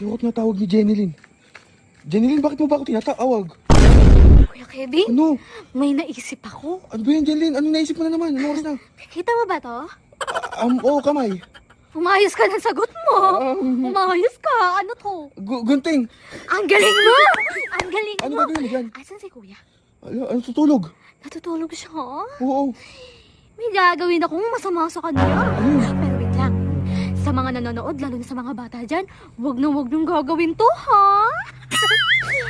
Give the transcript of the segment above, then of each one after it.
Kaya na tawag ni Jenilyn. Jenilyn, bakit mo ba ako tinatawag? Kuya Kevin, Ano? may naisip ako. Ano ba yan, Jenilyn? Anong naisip mo na naman? Ano oras na? Kita mo ba to? Oo, kamay. Umayos ka ng sagot mo. Umayos ka. Ano to? Gunting. Ang galing mo! Ang galing Ano mo! gagawin mo dyan? Asan si kuya? Ano tutulog? Natutulog siya. Oo. May gagawin akong masama sa kanya. Ano? Pero wait lang. Sa mga nanonood, lalo na sa mga bata dyan, wag nung gagawin to, ha?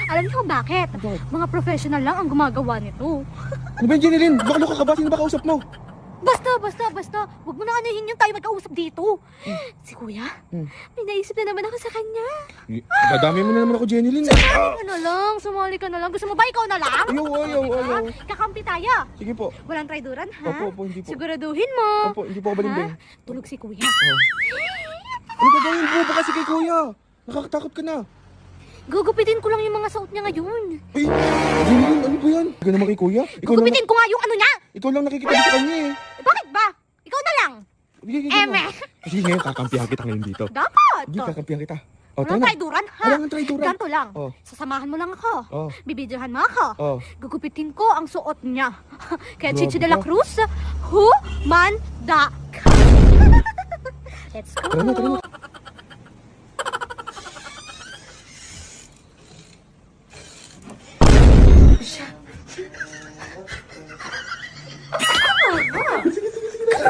Alam niyo kung bakit? Bakit? Mga professional lang ang gumagawa nito. Ano ba yan, Jenilyn? Baka ka ba? Sino ba kausap mo? Basta. Huwag mo na anuhin yung tayo magkausap dito. Si kuya, may naisip na naman ako sa kanya. Dadami mo na naman ako, Jenilyn. Sumali ka na lang. Gusto mo ba ikaw na lang? Ayaw. Kakampi tayo. Sige po. Walang traiduran, ha? Opo, hindi po. Siguraduhin mo. Opo, hindi po ako balimbing. Ha? Tulog si kuya. Ano gagawin mo? Baka si kay kuya. Nakakatakot ka na. Gugupitin ko lang yung mga suot niya ngayon. Ay, Jenilyn, ano ba yan? Ikaw naman kay kuya? Gugupitin ko nga yung ano niya. Ikaw lang nakikita sa kanya eh. Bakit ba? Ikaw na lang. Sige. Eme. Sige, ngayon kakampihan kita ngayon dito. Dapat. Sige, kakampihan kita. O, tara Walang na. traiduran, ha? Walang traiduran. Ganto lang. Oh. Sasamahan mo lang ako. Oh. Bibidyohan mo ako. Oh. Gugupitin ko ang suot niya. Kaya Grabe Chichi de la ka. Cruz, who man da. Let's go. Tara na.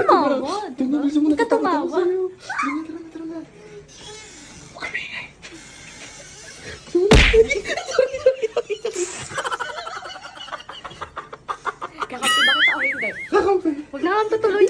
Tumawad. Huwag ka tumawa. Tara na. Huwag ka maingay. Kakampi ba kita o hindi? Kakampi. Huwag na kang tutuloy.